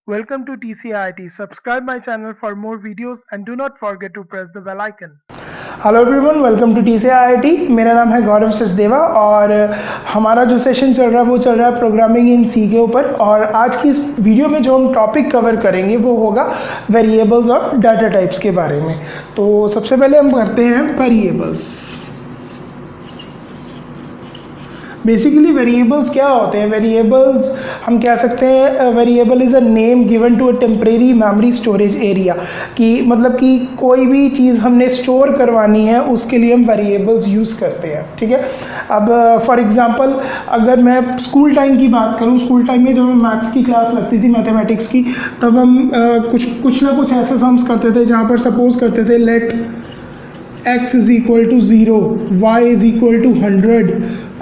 Welcome to TCIIT. Subscribe my channel for more videos and do not forget to press the bell icon. Hello everyone, welcome to TCIIT। मेरा नाम है गौरव सचदेवा और हमारा जो session चल रहा है वो चल रहा है प्रोग्रामिंग इन सी के ऊपर। और आज की इस वीडियो में जो हम टॉपिक कवर करेंगे वो होगा वेरिएबल्स और डाटा टाइप्स के बारे में। तो सबसे पहले हम करते हैं वेरिएबल्स। बेसिकली वेरिएबल्स क्या होते हैं? वेरिएबल्स हम कह सकते हैं variable is a name given to a temporary memory storage area, कि मतलब कि कोई भी चीज़ हमने स्टोर करवानी है उसके लिए हम वेरिएबल्स यूज़ करते हैं। ठीक है। अब फॉर एग्जांपल अगर मैं स्कूल टाइम की बात करूं, स्कूल टाइम में जब हमें मैथ्स की क्लास लगती थी, मैथमेटिक्स की, तब हम कुछ ना कुछ ऐसे सम्स करते थे जहाँ पर सपोज करते थे late x is equal to 0, y is equal to 100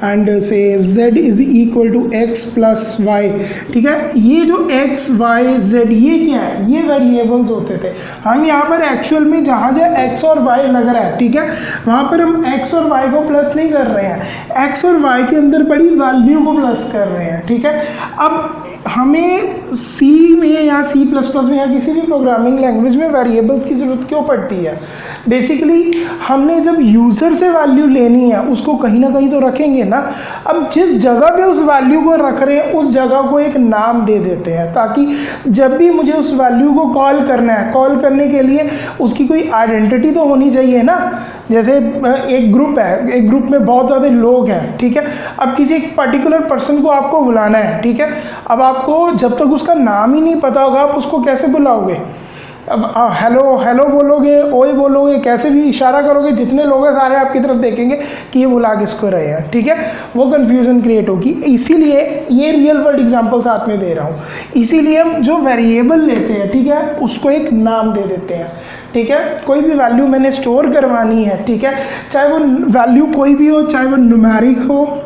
and say z is equal to x plus y. ठीक है। ये जो x y z ये क्या है? ये वेरिएबल्स होते थे। हम यहाँ पर एक्चुअल में जहाँ जहाँ x और y लग रहा है, ठीक है, वहाँ पर हम x और y को प्लस नहीं कर रहे हैं, x और y के अंदर पड़ी वैल्यू को प्लस कर रहे हैं। ठीक है। अब हमें C में या C++ में या किसी भी प्रोग्रामिंग लैंग्वेज में वेरिएबल्स की ज़रूरत क्यों पड़ती है? बेसिकली हमने जब यूज़र से वैल्यू लेनी है उसको कहीं ना कहीं तो रखेंगे ना। अब जिस जगह पे उस वैल्यू को रख रहे हैं उस जगह को एक नाम दे देते हैं, ताकि जब भी मुझे उस वैल्यू को कॉल करना है, कॉल करने के लिए उसकी कोई आइडेंटिटी तो होनी चाहिए ना। जैसे एक ग्रुप है, एक ग्रुप में बहुत ज़्यादा लोग हैं, ठीक है। अब किसी एक पर्टिकुलर पर्सन को आपको बुलाना है, ठीक है। अब आपको जब तक उसका नाम ही नहीं पता होगा आप उसको कैसे बुलाओगे? अब हेलो हेलो बोलोगे, ओए बोलोगे, कैसे भी इशारा करोगे, जितने लोग हैं सारे आपकी तरफ देखेंगे कि ये बुला किसको रहे हैं। ठीक है। वो कन्फ्यूज़न क्रिएट होगी। इसीलिए ये रियल वर्ल्ड एग्जांपल साथ में दे रहा हूँ। इसीलिए हम जो वेरिएबल लेते हैं, ठीक है, उसको एक नाम दे देते हैं। ठीक है। कोई भी वैल्यू मैंने स्टोर करवानी है, ठीक है, चाहे वो वैल्यू कोई भी हो, चाहे वो न्यूमेरिक हो,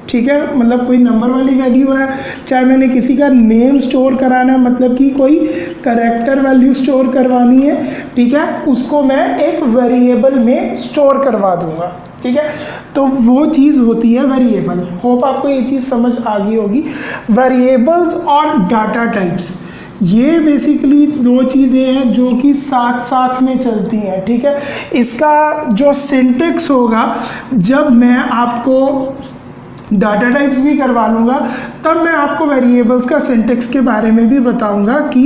ठीक है, मतलब कोई नंबर वाली वैल्यू है, चाहे मैंने किसी का नेम स्टोर कराना है, मतलब कि कोई कैरेक्टर वैल्यू स्टोर करवानी है, ठीक है, उसको मैं एक वेरिएबल में स्टोर करवा दूंगा। ठीक है। तो वो चीज़ होती है वेरिएबल। होप आपको ये चीज़ समझ आ गई होगी। वेरिएबल्स और डाटा टाइप्स, ये बेसिकली दो चीज़ें हैं जो कि साथ साथ में चलती हैं। ठीक है। इसका जो सिंटेक्स होगा, जब मैं आपको डाटा टाइप्स भी करवा लूँगा तब मैं आपको वेरिएबल्स का सिंटेक्स के बारे में भी बताऊंगा कि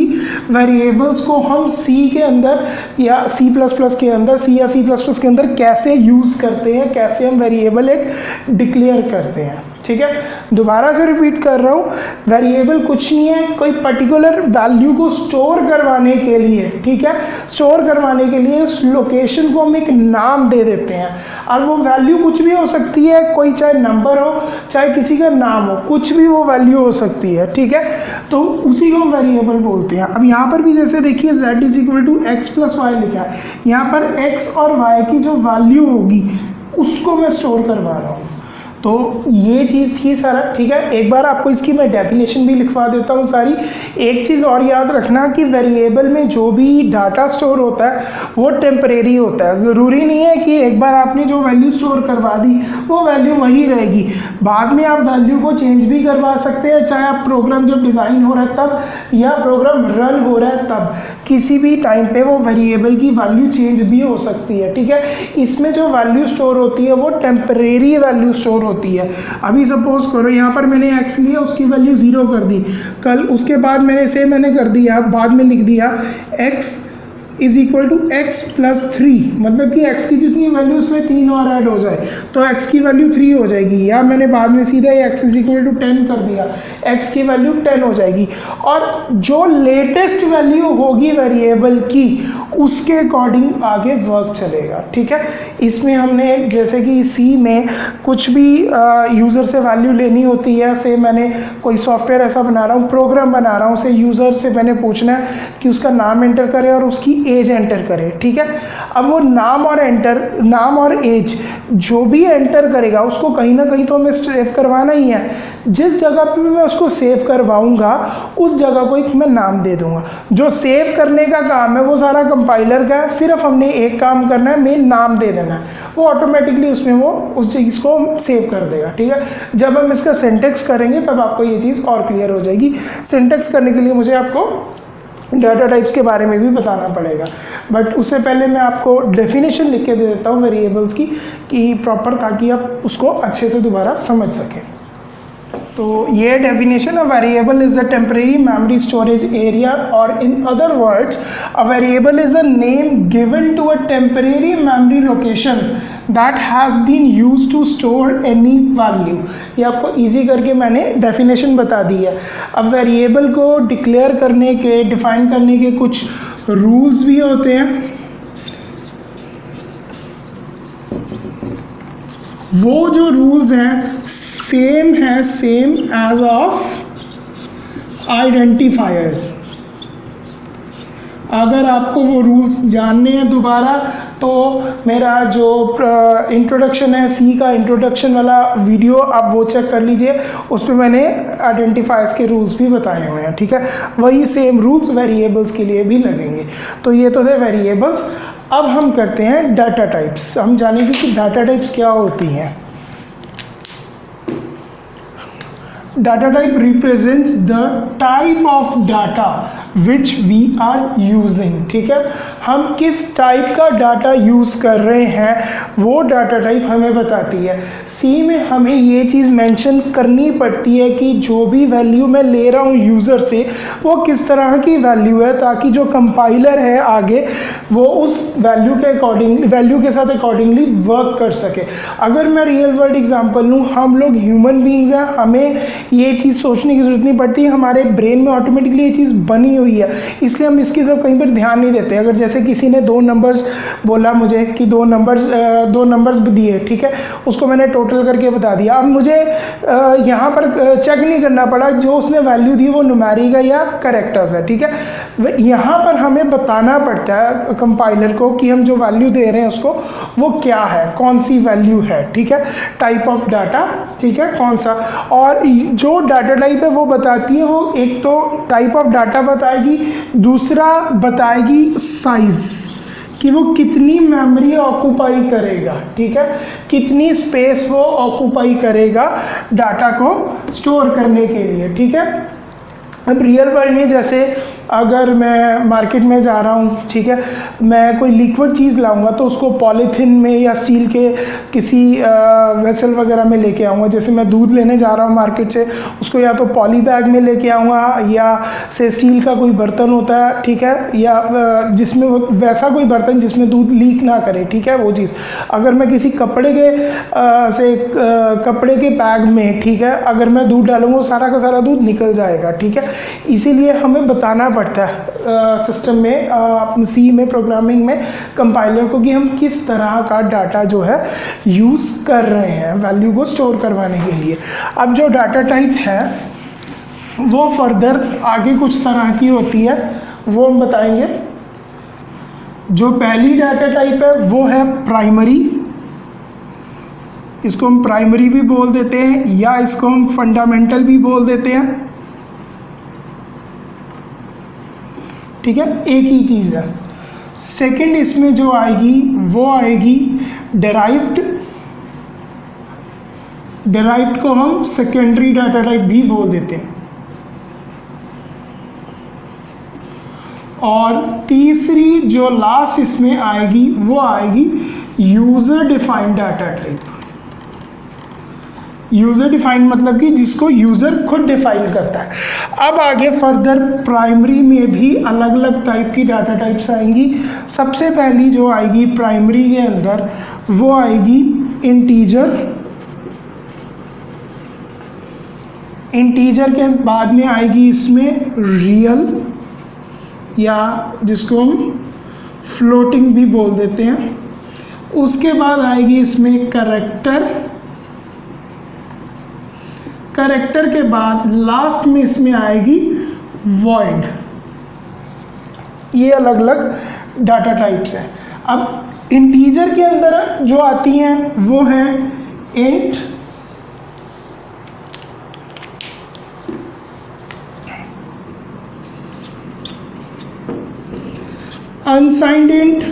वेरिएबल्स को हम सी के अंदर या C++ के अंदर, सी या C++ के अंदर कैसे यूज़ करते हैं, कैसे हम वेरिएबल एक डिक्लेयर करते हैं। ठीक है। दोबारा से रिपीट कर रहा हूँ, वेरिएबल कुछ नहीं है, कोई पर्टिकुलर वैल्यू को स्टोर करवाने के लिए, ठीक है, स्टोर करवाने के लिए उस लोकेशन को हम एक नाम दे देते हैं। और वो वैल्यू कुछ भी हो सकती है, कोई चाहे नंबर हो, चाहे किसी का नाम हो, कुछ भी वो वैल्यू हो सकती है। ठीक है। तो उसी को हम वेरिएबल बोलते हैं। अब यहाँ पर भी जैसे देखिए z is equal to x plus y लिखा है, यहाँ पर x और y की जो वैल्यू होगी उसको मैं स्टोर करवा रहा हूँ। तो ये चीज़ थी सारा। ठीक है। एक बार आपको इसकी मैं डेफिनेशन भी लिखवा देता हूँ सारी। एक चीज़ और याद रखना कि वेरिएबल में जो भी डाटा स्टोर होता है वो टेम्परेरी होता है। ज़रूरी नहीं है कि एक बार आपने जो वैल्यू स्टोर करवा दी वो वैल्यू वही रहेगी। बाद में आप वैल्यू को चेंज भी करवा सकते हैं, चाहे आप प्रोग्राम जब डिज़ाइन हो रहा है तब या प्रोग्राम रन हो रहा है तब, किसी भी टाइम पे वो वेरिएबल की वैल्यू चेंज भी हो सकती है। ठीक है। इसमें जो वैल्यू स्टोर होती है वो टेम्परेरी वैल्यू स्टोर होती है। अभी सपोज करो यहाँ पर मैंने x लिया, उसकी वैल्यू 0 कर दी, कल उसके बाद मैंने कर दिया, बाद में लिख दिया x is equal to x plus 3, मतलब कि x की जितनी वैल्यू उसमें 3 और ऐड हो जाए तो x की वैल्यू 3 हो जाएगी। या मैंने बाद में सीधा x इज इक्वल टू 10 कर दिया, x की वैल्यू 10 हो जाएगी। और जो लेटेस्ट वैल्यू होगी वेरिएबल की उसके अकॉर्डिंग आगे वर्क चलेगा। ठीक है। इसमें हमने जैसे कि C में कुछ भी यूज़र से वैल्यू लेनी होती है, से मैंने कोई सॉफ्टवेयर ऐसा बना रहा हूँ, प्रोग्राम बना रहा हूँ, से यूज़र से मैंने पूछना है कि उसका नाम एंटर करे और उसकी एज एंटर करे, ठीक है। अब वो नाम और एज जो भी एंटर करेगा उसको कहीं ना कहीं तो हमें सेव करवाना ही है। जिस जगह पे मैं उसको सेव करवाऊंगा उस जगह को एक मैं नाम दे दूंगा। जो सेव करने का काम है वो सारा कंपाइलर का है, सिर्फ हमने एक काम करना है, मेन नाम दे देना है, वो ऑटोमेटिकली उसमें वो उस चीज़ को सेव कर देगा, ठीक है। जब हम इसका सिंटेक्स करेंगे तब आपको ये चीज़ और क्लियर हो जाएगी। सिंटेक्स करने के लिए मुझे आपको डाटा टाइप्स के बारे में भी बताना पड़ेगा, बट उससे पहले मैं आपको डेफिनेशन लिख के दे देता हूँ वेरिएबल्स की कि प्रॉपर, ताकि आप उसको अच्छे से दोबारा समझ सकें। तो ये definition, a variable is a temporary memory storage area, और in other words a variable is a name given to a temporary memory location that has been use to store any value. ये आपको easy करके मैंने definition बता दी है। अब variable को declare करने के, डिफाइन करने के कुछ रूल्स भी होते हैं। वो जो रूल्स हैं सेम एज ऑफ आइडेंटिफायर्स। अगर आपको वो रूल्स जानने हैं दोबारा तो मेरा जो इंट्रोडक्शन है, सी का इंट्रोडक्शन वाला वीडियो, आप वो चेक कर लीजिए, उस पर मैंने आइडेंटिफायर्स के रूल्स भी बताए हुए हैं, ठीक है। वही सेम रूल्स वेरिएबल्स के लिए भी लगेंगे। तो ये तो थे वेरिएबल्स। अब हम करते हैं डाटा टाइप्स। हम जानेंगे कि डाटा टाइप्स क्या होती हैं। Data type represents the type of data which we are using, ठीक है। हम किस टाइप का डाटा यूज़ कर रहे हैं वो डाटा टाइप हमें बताती है। सी में हमें ये चीज़ मेंशन करनी पड़ती है कि जो भी वैल्यू मैं ले रहा हूँ यूज़र से वो किस तरह की वैल्यू है, ताकि जो कंपाइलर है आगे वो उस वैल्यू के साथ अकॉर्डिंगली वर्क कर सके। अगर मैं रियल वर्ल्ड एग्जांपल लूँ, हम लोग ह्यूमन बींग्स हैं, हमें ये चीज़ सोचने की ज़रूरत नहीं पड़ती, हमारे ब्रेन में ऑटोमेटिकली ये चीज़ बनी हुई है, इसलिए हम इसकी तरफ कहीं पर ध्यान नहीं देते। अगर जैसे किसी ने दो नंबर्स बोला मुझे कि दो नंबर्स दिए, ठीक है, उसको मैंने टोटल करके बता दिया। अब मुझे यहाँ पर चेक नहीं करना पड़ा जो उसने वैल्यू दी वो न्यूमेरिक है या कैरेक्टर्स है, ठीक है। यहाँ पर हमें बताना पड़ता है कंपाइलर को कि हम जो वैल्यू दे रहे हैं उसको वो क्या है, कौन सी वैल्यू है, ठीक है। टाइप ऑफ डाटा, ठीक है, कौन सा, और जो डाटा टाइप है वो बताती है, वो एक तो टाइप ऑफ डाटा बताएगी, दूसरा बताएगी साइज कि वो कितनी मेमोरी ऑक्यूपाई करेगा, ठीक है, कितनी स्पेस वो ऑक्यूपाई करेगा डाटा को स्टोर करने के लिए, ठीक है। अब रियल वर्ल्ड में जैसे अगर मैं मार्केट में जा रहा हूँ, ठीक है, मैं कोई लिक्विड चीज़ लाऊंगा तो उसको पॉलीथिन में या स्टील के किसी वेसल वगैरह में लेके आऊँगा। जैसे मैं दूध लेने जा रहा हूँ मार्केट से, उसको या तो पॉली बैग में लेके आऊँगा या से स्टील का कोई बर्तन होता है, ठीक है, या जिसमें वैसा कोई बर्तन जिसमें दूध लीक ना करे, ठीक है, वो चीज़। अगर मैं किसी कपड़े के बैग में, ठीक है, अगर मैं दूध डालूंगा सारा का सारा दूध निकल जाएगा, ठीक है। इसीलिए हमें बताना पड़ता है सिस्टम में, सी में, प्रोग्रामिंग में कंपाइलर को कि हम किस तरह का डाटा जो है यूज़ कर रहे हैं वैल्यू को स्टोर करवाने के लिए। अब जो डाटा टाइप है वो फर्दर आगे कुछ तरह की होती है, वो हम बताएंगे। जो पहली डाटा टाइप है वो है प्राइमरी, इसको हम प्राइमरी भी बोल देते हैं या इसको हम फंडामेंटल भी बोल देते हैं, ठीक है, एक ही चीज़ है। सेकंड इसमें जो आएगी वो आएगी डेराइव्ड। डेराइव्ड को हम सेकेंडरी डाटा टाइप भी बोल देते हैं। और तीसरी जो लास्ट इसमें आएगी वो आएगी user defined data type. User defined मतलब कि जिसको यूज़र खुद डिफाइन करता है। अब आगे फर्दर प्राइमरी में भी अलग अलग टाइप की डाटा टाइप्स आएंगी। सबसे पहली जो आएगी प्राइमरी के अंदर वो आएगी इंटीजर। इंटीजर के बाद में आएगी इसमें रियल, या जिसको हम फ्लोटिंग भी बोल देते हैं। उसके बाद आएगी इसमें कैरेक्टर। कैरेक्टर के बाद लास्ट में इसमें आएगी वॉइड। ये अलग अलग डाटा टाइप्स हैं। अब इंटीजर के अंदर जो आती हैं वो हैं int, unsigned int,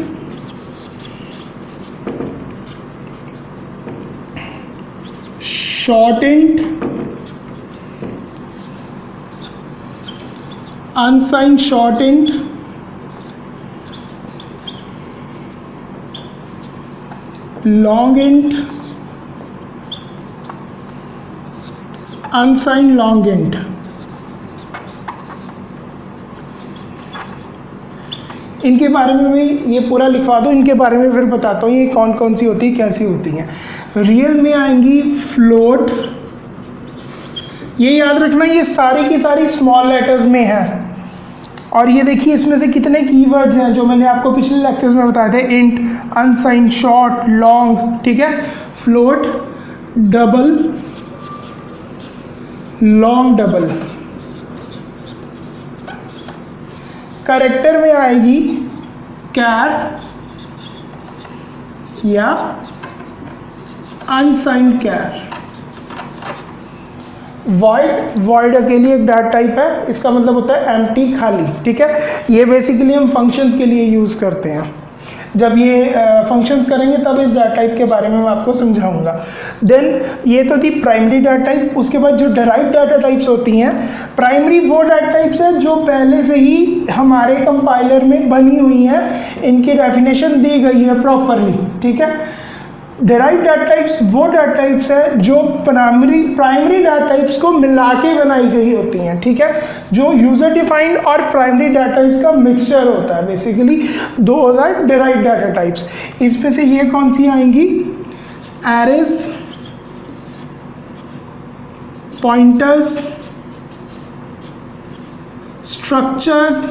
short int, unsigned short int, long int, unsigned long int. इनके बारे में भी ये पूरा लिखवा दो, इनके बारे में फिर बताता हूँ ये कौन कौन सी होती है, कैसी होती हैं। रियल में आएंगी फ्लोट, ये याद रखना ये सारी की सारी स्मॉल लेटर्स में है। और ये देखिए इसमें से कितने कीवर्ड्स हैं जो मैंने आपको पिछले लेक्चर्स में बताए थे, इंट, अनसाइंड, शॉर्ट, लॉन्ग, ठीक है। Float, double, long double. Character में आएगी कैर या अनसाइंड कैर। वॉइड अकेली एक डाटा टाइप है, इसका मतलब होता है एम्प्टी, खाली, ठीक है। ये बेसिकली हम फंक्शंस के लिए यूज़ करते हैं। जब ये फंक्शंस करेंगे तब इस डाटा टाइप के बारे में मैं आपको समझाऊंगा। देन ये तो थी प्राइमरी डाटा टाइप। उसके बाद जो डेराइव डाटा टाइप्स होती हैं, प्राइमरी वो डाटा टाइप्स हैं जो पहले से ही हमारे कंपाइलर में बनी हुई हैं, इनकी डेफिनेशन दी गई है प्रॉपरली, ठीक है। डेराइव डाटा टाइप्स वो डाटा टाइप्स है जो प्राइमरी डाटा टाइप्स को मिला के बनाई गई होती हैं, ठीक है। जो यूजर डिफाइंड और प्राइमरी डाटा टाइप्स का मिक्सचर होता है, बेसिकली 2000 डेराइव डाटा टाइप्स। इसमें से ये कौन सी आएंगी? एरेज, पॉइंटर्स, स्ट्रक्चर्स,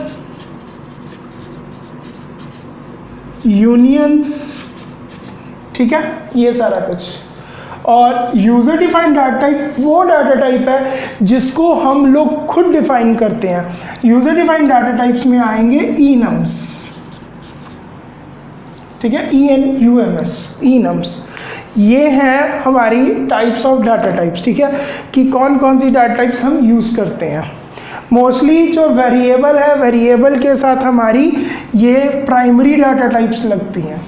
यूनियंस, ठीक है, ये सारा कुछ। और यूजर डिफाइंड डाटा टाइप वो डाटा टाइप है जिसको हम लोग खुद डिफाइन करते हैं। यूजर डिफाइंड डाटा टाइप्स में आएंगे enums, ठीक है, ENUMS, enums। ये हैं हमारी टाइप्स ऑफ डाटा टाइप्स, ठीक है, कि कौन कौन सी डाटा टाइप्स हम यूज़ करते हैं। मोस्टली जो वेरिएबल है, वेरिएबल के साथ हमारी ये प्राइमरी डाटा टाइप्स लगती हैं,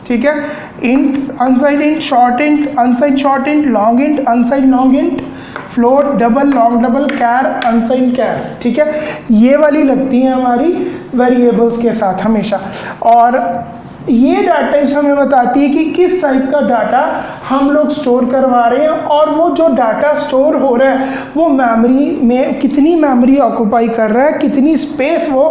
ठीक है। Int, unsigned int, short int, unsigned short int, long int, unsigned long int, float, double, long double, char, unsigned char, ठीक है। ये वाली लगती हैं हमारी वेरिएबल्स के साथ हमेशा। और ये डाटा टाइप्स हमें बताती है कि किस टाइप का डाटा हम लोग स्टोर करवा रहे हैं, और वो जो डाटा स्टोर हो रहा है वो मेमोरी में कितनी मेमोरी ऑक्यूपाई कर रहा है, कितनी स्पेस वो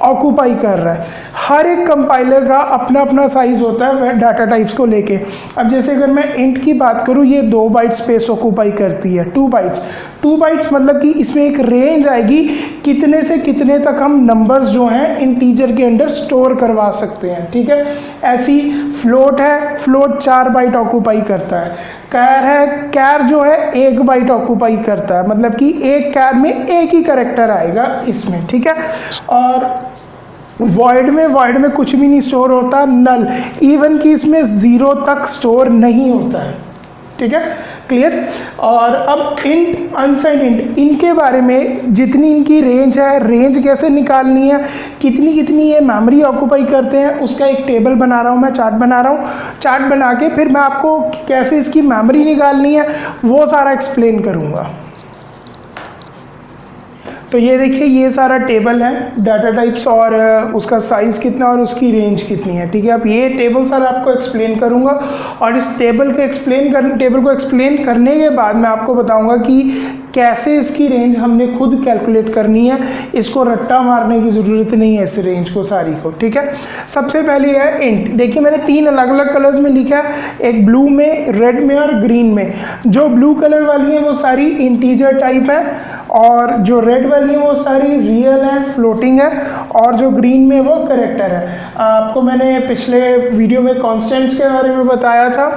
ऑक्यूपाई कर रहा है। हर एक कंपाइलर का अपना अपना साइज होता है डाटा टाइप्स को लेके। अब जैसे अगर मैं इंट की बात करूँ, ये 2 बाइट स्पेस ऑक्यूपाई करती है, 2 बाइट्स। 2 बाइट्स मतलब कि इसमें एक रेंज आएगी, कितने से कितने तक हम नंबर्स जो हैं इंटीजर के अंदर स्टोर करवा सकते हैं, ठीक है। ऐसी फ्लोट है, फ्लोट 4 बाइट ऑक्यूपाई करता है। कैर है, कैर जो है 1 बाइट ऑक्यूपाई करता है, मतलब कि एक कैर में एक ही कैरेक्टर आएगा इसमें, ठीक है। और वॉइड में कुछ भी नहीं स्टोर होता, नल, इवन कि इसमें 0 तक स्टोर नहीं होता है, ठीक है, क्लियर। और अब इंट, अनसाइंड इंट, इनके बारे में जितनी इनकी रेंज है, रेंज कैसे निकालनी है, कितनी कितनी ये मेमोरी ऑक्यूपाई करते हैं, उसका एक टेबल बना रहा हूँ मैं, चार्ट बना रहा हूँ। चार्ट बना के फिर मैं आपको कैसे इसकी मेमोरी निकालनी है वो सारा एक्सप्लेन करूँगा। तो ये देखिए ये सारा टेबल है डाटा टाइप्स, और उसका साइज़ कितना और उसकी रेंज कितनी है, ठीक है। अब ये टेबल सारा आपको एक्सप्लेन करूँगा, और इस टेबल को एक्सप्लेन करने के बाद मैं आपको बताऊँगा कि कैसे इसकी रेंज हमने खुद कैलकुलेट करनी है। इसको रट्टा मारने की ज़रूरत नहीं है इस रेंज को सारी को, ठीक है। सबसे पहले है इंट। देखिए मैंने 3 अलग अलग कलर्स में लिखा है, एक ब्लू में, रेड में और ग्रीन में। जो ब्लू कलर वाली है वो सारी इंटीजर टाइप है, और जो रेड वाली है वो सारी रियल है, फ्लोटिंग है, और जो ग्रीन में वो कैरेक्टर है। आपको मैंने पिछले वीडियो में कॉन्स्टेंट्स के बारे में बताया था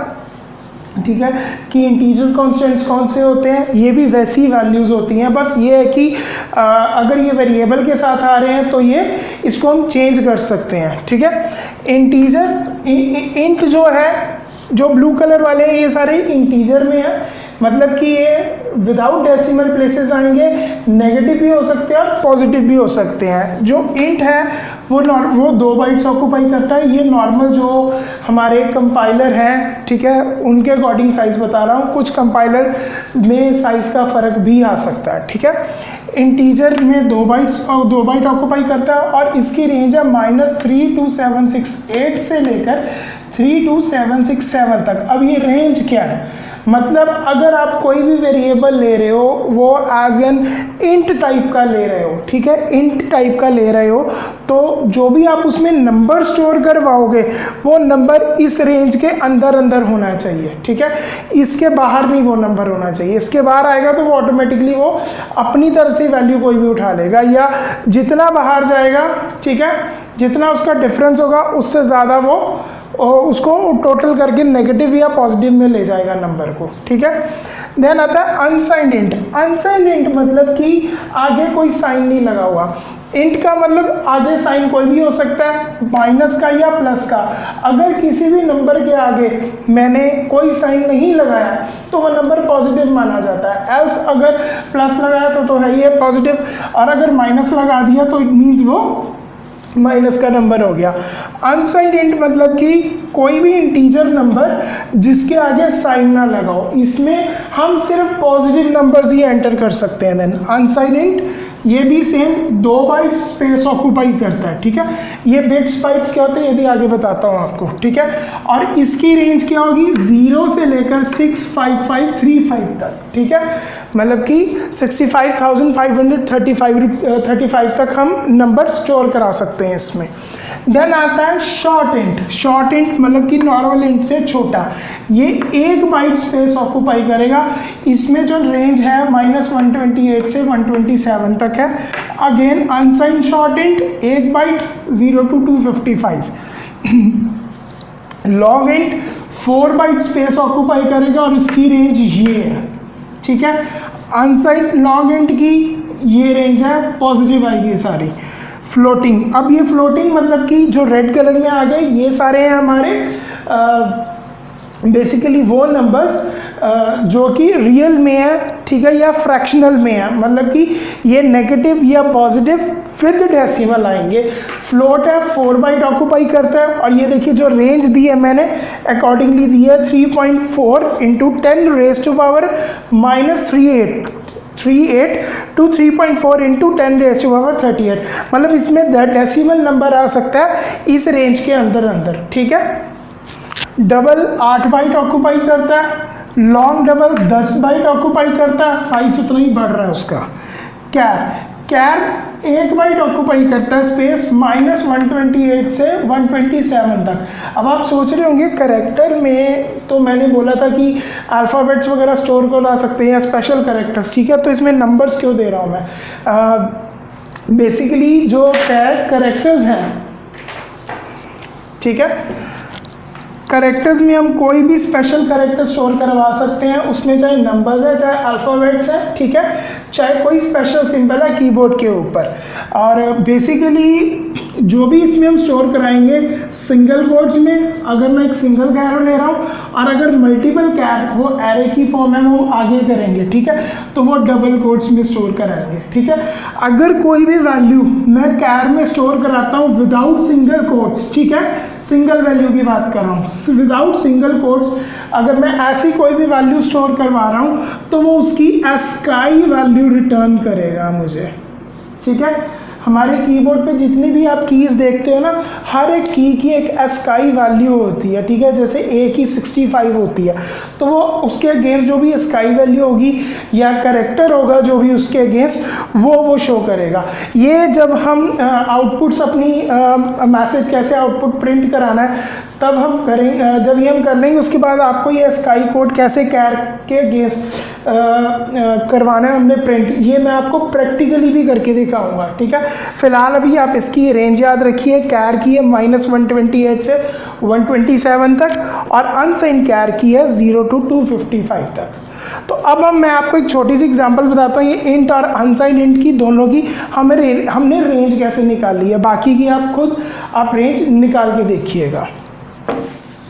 ठीक है, कि इंटीजर कॉन्स्टेंट्स कौन से होते हैं, ये भी वैसी वैल्यूज़ होती हैं। बस ये है कि अगर ये वेरिएबल के साथ आ रहे हैं तो ये इसको हम चेंज कर सकते हैं। ठीक है, इंटीजर इंट जो है, जो ब्लू कलर वाले हैं ये सारे इंटीजर में है, मतलब कि ये विदाउट डेसिमल प्लेसेस आएंगे, नेगेटिव भी हो सकते हैं और पॉजिटिव भी हो सकते हैं। जो इंट है वो 2 बाइट्स ऑक्यूपाई करता है। ये नॉर्मल जो हमारे कंपाइलर हैं, ठीक है, उनके अकॉर्डिंग साइज़ बता रहा हूँ, कुछ कंपाइलर में साइज़ का फ़र्क भी आ सकता है। ठीक है, इंटीजर में 2 बाइट ऑक्यूपाई करता है और इसकी रेंज है -3 to 768 से लेकर 3 to 767 तक। अब ये रेंज क्या है, मतलब अगर आप कोई भी वेरिएबल ले रहे हो वो एज एन इंट टाइप का ले रहे हो, ठीक है, इंट टाइप का ले रहे हो, तो जो भी आप उसमें नंबर स्टोर करवाओगे वो नंबर इस रेंज के अंदर अंदर होना चाहिए। ठीक है, इसके बाहर नहीं वो नंबर होना चाहिए। इसके बाहर आएगा तो वो ऑटोमेटिकली वो अपनी तरफ से वैल्यू कोई भी उठा लेगा, या जितना बाहर जाएगा, ठीक है, जितना उसका डिफरेंस होगा उससे ज़्यादा वो उसको टोटल करके नेगेटिव या पॉजिटिव में ले जाएगा नंबर को। ठीक है, देन आता है अनसाइंड इंट। अनसाइंड इंट मतलब कि आगे कोई साइन नहीं लगा हुआ। इंट का मतलब आगे साइन कोई भी हो सकता है, माइनस का या प्लस का। अगर किसी भी नंबर के आगे मैंने कोई साइन नहीं लगाया तो वह नंबर पॉजिटिव माना जाता है। एल्स अगर प्लस लगाया तो है ये पॉजिटिव, और अगर माइनस लगा दिया तो इट मीन्स वो माइनस का नंबर हो गया। अनसाइंड इंट मतलब कि कोई भी इंटीजर नंबर जिसके आगे साइन ना लगाओ, इसमें हम सिर्फ पॉजिटिव नंबर्स ही एंटर कर सकते हैं। देन अनसाइंड इंट ये भी सेम 2 बाइट्स स्पेस ऑक्यूपाई करता है। ठीक है, ये बिट्स बाइट्स क्या होते हैं ये भी आगे बताता हूँ आपको। ठीक है, और इसकी रेंज क्या होगी 0 से लेकर 65535 तक। ठीक है, मतलब कि 65,535 तक हम नंबर स्टोर करा सकते हैं इसमें। देन आता है शॉर्ट इंट। शॉर्ट इंट मतलब कि नॉर्मल इंट से छोटा, ये 1 बाइट स्पेस ऑक्यूपाई करेगा। इसमें जो रेंज है -128 से 127 तक है। Again unsigned short int 1 byte 0 to 255। Long int 4 byte space occupy करेगा और इसकी रेंज ये है। ठीक है, अनसाइंड लॉन्ग इंट की ये रेंज है, पॉजिटिव आएगी सारी। फ्लोटिंग, अब ये फ्लोटिंग मतलब कि जो रेड कलर में आ गए ये सारे हैं हमारे बेसिकली वो नंबर्स जो कि रियल में है, ठीक है, या फ्रैक्शनल में है, मतलब कि ये नेगेटिव या पॉजिटिव विद डेसिमल आएंगे। फ्लोट है 4 बाइट ऑक्यूपाई करता है, और ये देखिए जो रेंज दी है मैंने अकॉर्डिंगली दी है 3.4 × 10 raised to power -38 to 3.4 × 10 raised to power 38। मतलब इसमें डेसिमल नंबर आ सकता है इस रेंज के अंदर अंदर। ठीक है, डबल 8 बाइट ऑक्यूपाई करता है, लॉन्ग डबल 10 बाइट ऑक्यूपाई करता है, साइज उतना ही बढ़ रहा है उसका। कैर 1 बाइट ऑक्यूपाई करता है स्पेस -128 से 127 तक। अब आप सोच रहे होंगे करेक्टर में तो मैंने बोला था कि अल्फ़ाबेट्स वगैरह स्टोर करा सकते हैं या स्पेशल करेक्टर्स, ठीक है, तो इसमें नंबर्स क्यों दे रहा हूँ मैं। बेसिकली जो करेक्टर्स हैं, ठीक है, करेक्टर्स में हम कोई भी स्पेशल करेक्टर स्टोर करवा सकते हैं, उसमें चाहे नंबर्स है चाहे अल्फ़ाबेट्स है, ठीक है, चाहे कोई स्पेशल सिंबल है कीबोर्ड के ऊपर। और बेसिकली जो भी इसमें हम स्टोर कराएंगे सिंगल कोट्स में, अगर मैं एक सिंगल कैर ले रहा हूँ, और अगर मल्टीपल कैर वो एरे की फॉर्म है वो आगे करेंगे, ठीक है, तो वो डबल कोट्स में स्टोर कराएंगे। ठीक है, अगर कोई भी वैल्यू मैं कैर में स्टोर कराता हूँ विदाउट सिंगल कोट्स, ठीक है, सिंगल वैल्यू की बात कर रहा हूँ, विदाउट सिंगल कोट्स, अगर मैं ऐसी कोई भी वैल्यू स्टोर करवा रहा हूँ तो वो उसकी एस्काई वैल्यू रिटर्न करेगा मुझे। ठीक है, हमारे कीबोर्ड पे जितनी भी आप कीज़ देखते हो ना, हर एक की एक एस्काई वैल्यू होती है। ठीक है, जैसे ए की 65 होती है, तो वो उसके अगेंस्ट जो भी एस्काई वैल्यू होगी या करेक्टर होगा जो भी उसके अगेंस्ट वो शो करेगा। ये जब हम आउटपुट्स अपनी मैसेज कैसे आउटपुट प्रिंट कराना है तब हम करेंगे, जब ये हम कर लेंगे उसके बाद आपको ये स्काई कोड कैसे कैर के अगेंस्ट करवाना है हमने प्रिंट, ये मैं आपको प्रैक्टिकली भी करके दिखाऊंगा। ठीक है, फिलहाल अभी आप इसकी रेंज याद रखिए, कैर की है -128 से 127 तक और अनसाइंड कैर की है 0 to 255 तक। तो अब मैं आपको एक छोटी सी एग्जांपल बताता हूँ, ये इंट और अनसाइंड इंट की दोनों की हमने रेंज कैसे निकाली है, बाकी की आप खुद रेंज निकाल के देखिएगा।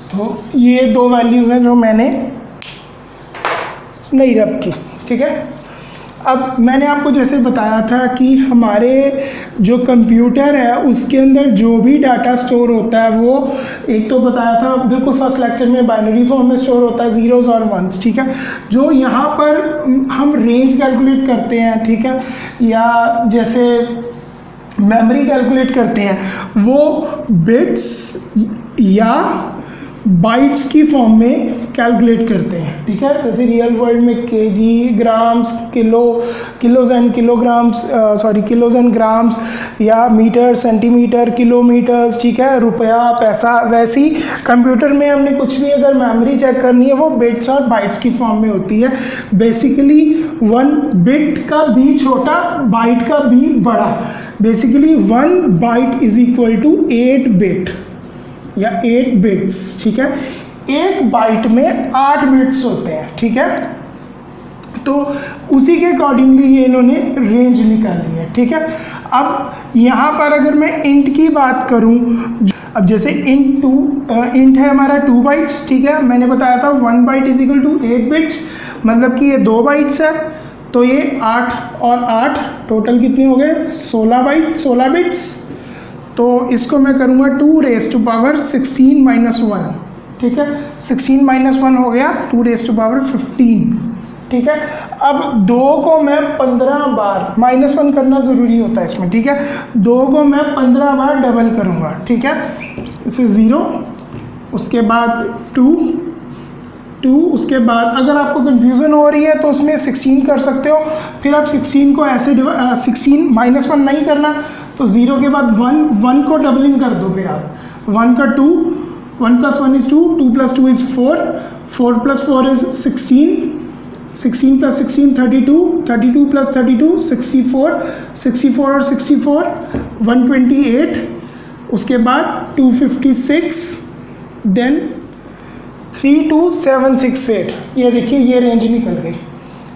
तो ये दो वैल्यूज़ हैं जो मैंने नहीं रब की, ठीक है। अब मैंने आपको जैसे बताया था कि हमारे जो कंप्यूटर है उसके अंदर जो भी डाटा स्टोर होता है वो एक तो बताया था बिल्कुल फर्स्ट लेक्चर में बाइनरी फॉर्म में स्टोर होता है, ज़ीरोज़ और वंस, ठीक है। जो यहाँ पर हम रेंज कैलकुलेट करते हैं, ठीक है, या जैसे मेमोरी कैलकुलेट करते हैं वो बिट्स या बाइट्स की फॉर्म में कैलकुलेट करते हैं, ठीक है। जैसे रियल वर्ल्ड में KG, grams, kilos and grams या मीटर, सेंटीमीटर, किलोमीटर्स, ठीक है, रुपया, पैसा, वैसे ही कंप्यूटर में हमने कुछ भी अगर मेमोरी चेक करनी है वो बिट्स और बाइट्स की फॉर्म में होती है। बेसिकली 1 बिट का भी छोटा, बाइट का भी बड़ा। Basically 1 byte is equal to 8 bit या 8 बिट्स, ठीक है। एक बाइट में 8 बिट्स होते हैं, ठीक है। तो उसी के अकॉर्डिंगली ये इन्होंने रेंज निकाली है, ठीक है। अब यहाँ पर अगर मैं इंट की बात करूँ, अब जैसे इंट है हमारा 2 बाइट्स, ठीक है। मैंने बताया था 1 byte is equal to 8 bits, मतलब कि ये 2 बाइट्स है, तो ये 8 और 8 टोटल कितने हो गए 16 बिट्स। तो इसको मैं करूँगा 2 रेज़ टू पावर 16 माइनस 1, ठीक है। 16 माइनस 1 हो गया 2 रेज़ टू पावर 15, ठीक है। अब 2 को मैं 15 बार, -1 करना ज़रूरी होता है इसमें, ठीक है। 2 को मैं 15 बार डबल करूँगा, ठीक है। इसे 0, उसके बाद 2, उसके बाद अगर आपको कन्फ्यूज़न हो रही है तो उसमें 16 कर सकते हो। फिर आप 16 को ऐसे 16 -1 नहीं करना, तो 0 के बाद 1 को डबलिंग कर दो। फिर आप 1 का 2, 1 + 1 is 2, 2 + 2 is 4, 4 + 4 is 16, 16 + 16 32, 32 + 32 64, 64 और 64 128, उसके बाद 256, देन 32768। ये देखिए ये रेंज निकल गई।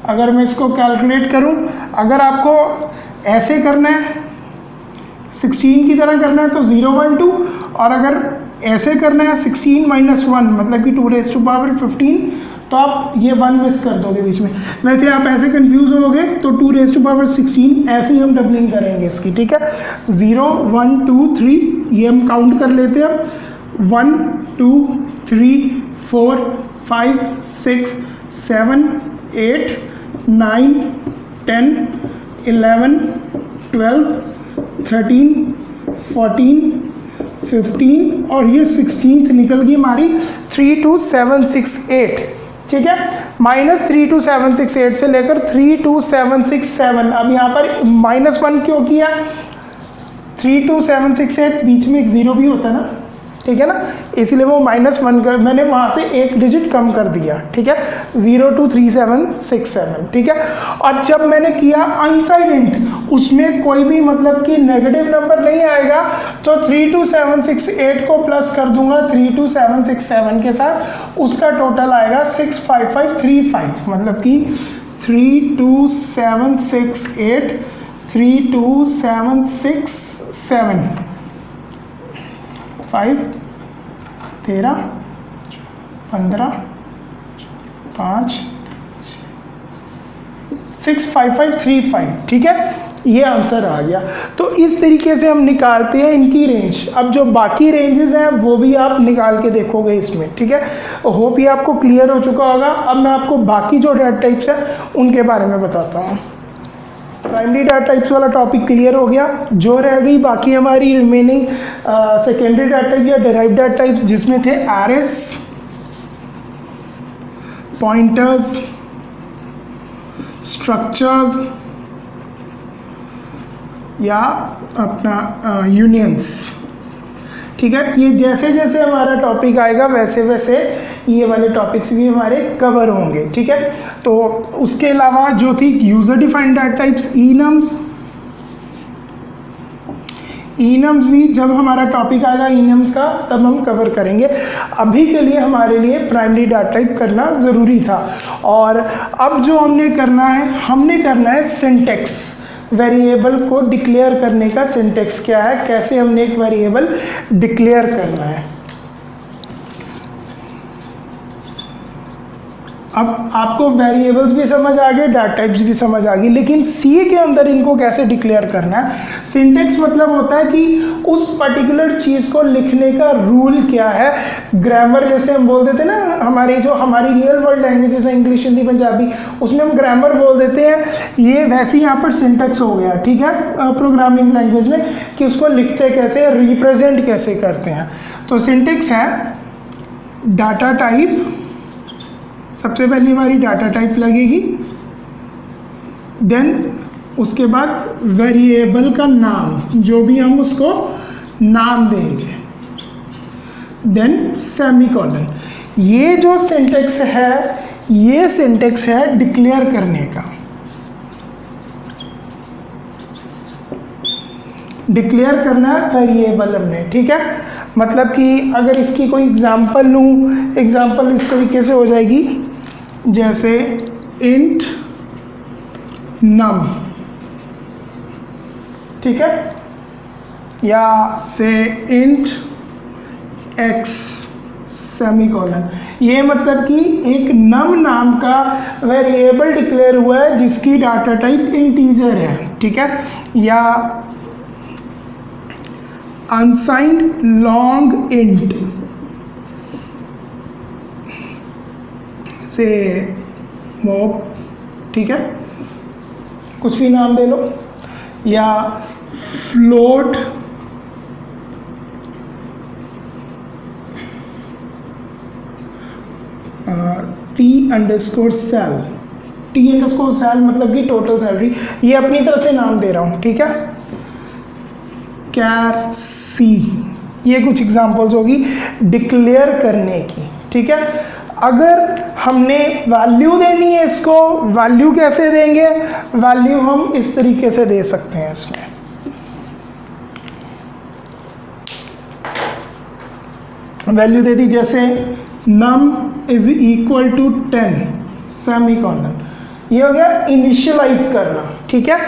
अगर मैं इसको कैलकुलेट करूं, अगर आपको ऐसे करना है 16 की तरह करना है तो 0 1 2, और अगर ऐसे करना है 16 - 1 मतलब कि 2 रेज़ टू पावर 15, तो आप ये 1 मिस कर दोगे बीच में। वैसे आप ऐसे कंफ्यूज होगे तो 2 रेज़ टू पावर 16 ऐसे ही हम डबलिंग करेंगे इसकी, ठीक है। 0 1 2 3 ये हम काउंट कर लेते हैं। 1 2 3 4 5 6 7 8 9 10 11 12 13 14 15 और ये 16th निकल गई हमारी 32768, ठीक है। -32768 से लेकर 32767। अब यहाँ पर -1 क्यों किया? 32768 बीच में एक 0 भी होता है ना, ठीक है ना, इसलिए वो -1 कर मैंने वहाँ से एक डिजिट कम कर दिया, ठीक है। 0 to 3767, ठीक है। और जब मैंने किया अनसाइड इंट, उसमें कोई भी मतलब कि नेगेटिव नंबर नहीं आएगा, तो 32768 को प्लस कर दूंगा 32767 के साथ, उसका टोटल आएगा 65535, मतलब कि 32768 32767 5 13 15 5 65535, ठीक है। ये आंसर आ गया। तो इस तरीके से हम निकालते हैं इनकी रेंज। अब जो बाकी रेंजेस हैं वो भी आप निकाल के देखोगे इसमें, ठीक है। होप ये आपको क्लियर हो चुका होगा। अब मैं आपको बाकी जो डाटा टाइप्स हैं उनके बारे में बताता हूँ। प्राइमरी डाटा टाइप्स वाला टॉपिक क्लियर हो गया। जो रह गई बाकी हमारी रिमेनिंग सेकेंडरी डाटा टाइप या डिराइव्ड डाटा टाइप्स, जिसमें थे एरेस, पॉइंटर्स, स्ट्रक्चर्स या अपना यूनियंस, ठीक है। ये जैसे जैसे हमारा टॉपिक आएगा वैसे वैसे ये वाले टॉपिक्स भी हमारे कवर होंगे, ठीक है। तो उसके अलावा जो थी यूज़र डिफाइंड डाटा टाइप्स, इनम्स, इनम्स भी जब हमारा टॉपिक आएगा इनम्स का तब हम कवर करेंगे। अभी के लिए हमारे लिए प्राइमरी डाटा टाइप करना ज़रूरी था। और अब जो हमने करना है सिंटैक्स, वेरिएबल को डिक्लेयर करने का सिंटैक्स क्या है, कैसे हमने एक वेरिएबल डिक्लेयर करना है। अब आपको वेरिएबल्स भी समझ आ गए, डाटा टाइप्स भी समझ आ गई, लेकिन सी के अंदर इनको कैसे डिक्लेयर करना है। सिंटैक्स मतलब होता है कि उस पर्टिकुलर चीज़ को लिखने का रूल क्या है। ग्रामर जैसे हम बोल देते हैं ना, हमारी रियल वर्ल्ड लैंग्वेजेस है इंग्लिश, हिंदी, पंजाबी, उसमें हम ग्रामर बोल देते हैं, ये वैसे ही यहाँ पर सिंटैक्स हो गया, ठीक है, प्रोग्रामिंग लैंग्वेज में, कि उसको लिखते कैसे, रिप्रेजेंट कैसे करते हैं। तो सिंटैक्स है डाटा टाइप, सबसे पहले हमारी डाटा टाइप लगेगी, देन उसके बाद वेरिएबल का नाम, जो भी हम उसको नाम देंगे, देन सेमीकोलन। ये जो सिंटैक्स है, ये सिंटैक्स है डिक्लेयर करने का। डिक्लेयर करना है वेरिएबल हमने, ठीक है। मतलब कि अगर इसकी कोई एग्जांपल लूँ, एग्जांपल इस तरीके से हो जाएगी, जैसे इंट नम, ठीक है, या से इंट एक्स सेमीकोलन। ये मतलब कि एक नम नाम का वेरिएबल डिक्लेयर हुआ है जिसकी डाटा टाइप इंटीजर है, ठीक है, या अनसाइंड लॉन्ग इंट से मोब, ठीक है, कुछ भी नाम दे लो, या फ्लोट T_sal, T_sal मतलब कि टोटल सैलरी, ये अपनी तरफ से नाम दे रहा हूँ, ठीक है। कैर सी, ये कुछ एग्जांपल्स होगी डिक्लेयर करने की, ठीक है। अगर हमने वैल्यू देनी है इसको, वैल्यू कैसे देंगे, वैल्यू हम इस तरीके से दे सकते हैं इसमें, वैल्यू दे दी जैसे num is equal to 10 semicolon, ये हो गया इनिशियलाइज करना, ठीक है।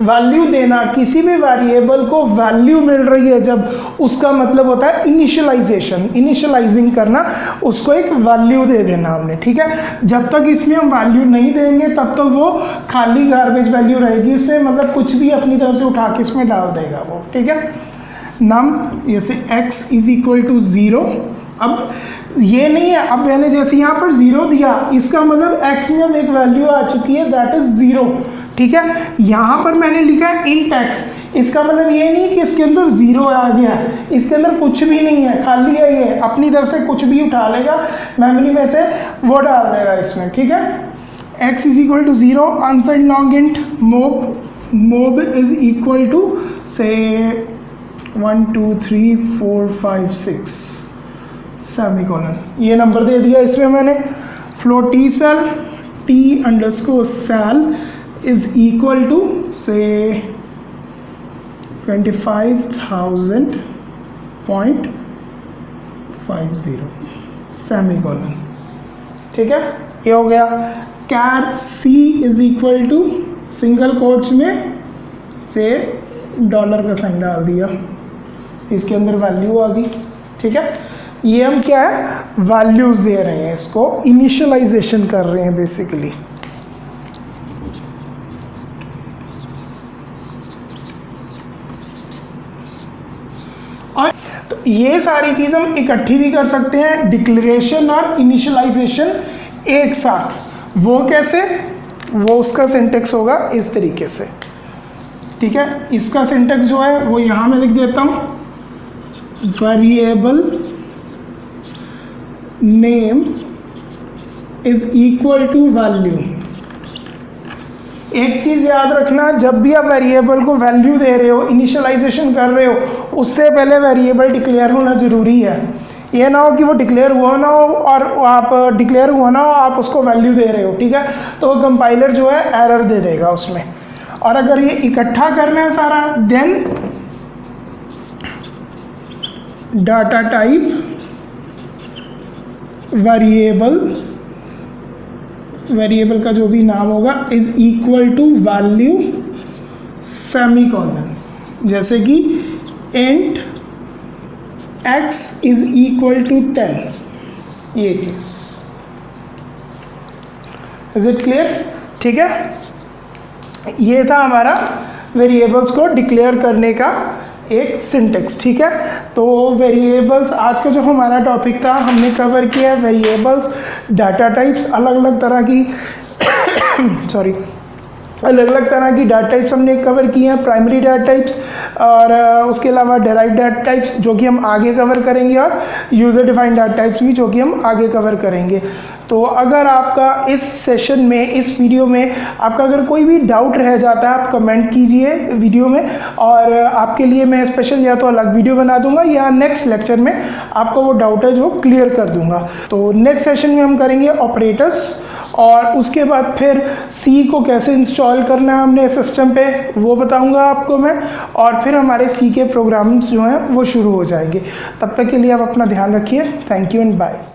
वैल्यू देना, किसी भी वेरिएबल को वैल्यू मिल रही है जब, उसका मतलब होता है इनिशियलाइजेशन, इनिशियलाइजिंग करना, उसको एक वैल्यू दे देना हमने, ठीक है। जब तक इसमें हम वैल्यू नहीं देंगे तब तक वो खाली गार्बेज वैल्यू रहेगी, इसमें मतलब कुछ भी अपनी तरफ से उठा के इसमें डाल देगा वो, ठीक है। नम जैसे x इज इक्वल टू 0, अब ये नहीं है, अब मैंने जैसे यहाँ पर 0 दिया, इसका मतलब x में अब एक वैल्यू आ चुकी है, दैट इज 0, ठीक है। यहाँ पर मैंने लिखा है इंट x, इसका मतलब ये नहीं कि इसके अंदर 0 आ गया, इसके अंदर कुछ भी नहीं है, खाली है, ये अपनी तरफ से कुछ भी उठा लेगा मेमोरी में से, वो डाल देगा इसमें, ठीक है। x is equal to 0, unsigned long int mob is equal to say 1 2 3 4 5 6 semicolon, ये नंबर दे दिया इसमें मैंने। Float T_sal is equal to से 25,000.50 सेमीकोलन, ठीक है, ये हो गया। Char c is equal to single quotes में से डॉलर का साइन डाल दिया, इसके अंदर वैल्यू आ गई, ठीक है। ये हम क्या है, वैल्यूज दे रहे हैं, इसको इनिशियलाइजेशन कर रहे हैं बेसिकली। और तो ये सारी चीज़ हम इकट्ठी भी कर सकते हैं, डिक्लेरेशन और इनिशियलाइजेशन एक साथ। वो कैसे, वो उसका सिंटेक्स होगा इस तरीके से, ठीक है। इसका सिंटेक्स जो है वो यहाँ मैं लिख देता हूँ, variable name is equal to value. एक चीज़ याद रखना, जब भी आप वेरिएबल को वैल्यू दे रहे हो, इनिशियलाइजेशन कर रहे हो, उससे पहले वेरिएबल डिक्लेयर होना ज़रूरी है। ये ना हो कि वो डिक्लेयर हुआ ना हो और आप डिक्लेयर हुआ ना हो, आप उसको वैल्यू दे रहे हो, ठीक है, तो कंपाइलर जो है एरर दे देगा उसमें। और अगर ये इकट्ठा करना है सारा, देन डाटा टाइप वेरिएबल का जो भी नाम होगा is equal to value semicolon, जैसे कि int x is equal to 10, ये चीज। Is it clear? ठीक है, ये था हमारा वेरिएबल्स को डिक्लेयर करने का एक सिंटेक्स। ठीक है, तो वेरिएबल्स आज का जो हमारा टॉपिक था हमने कवर किया वेरिएबल्स, डाटा टाइप्स, अलग अलग तरह की अलग अलग तरह की डाटा टाइप्स हमने कवर किए हैं, प्राइमरी डाटा टाइप्स और उसके अलावा डेराइव्ड डाटा टाइप्स जो कि हम आगे कवर करेंगे, और यूज़र डिफाइंड डाटा टाइप्स भी जो कि हम आगे कवर करेंगे। तो अगर आपका इस सेशन में, इस वीडियो में आपका अगर कोई भी डाउट रह जाता है, आप कमेंट कीजिए वीडियो में, और आपके लिए मैं स्पेशल या तो अलग वीडियो बना दूंगा या नेक्स्ट लेक्चर में आपका वो डाउट है जो क्लियर कर दूंगा। तो नेक्स्ट सेशन में हम करेंगे ऑपरेटर्स, और उसके बाद फिर सी को कैसे इंस्टॉल करना है हमने सिस्टम पे वो बताऊंगा आपको मैं, और फिर हमारे सी के प्रोग्राम्स जो हैं वो शुरू हो जाएंगे। तब तक के लिए आप अपना ध्यान रखिए। Thank you and bye.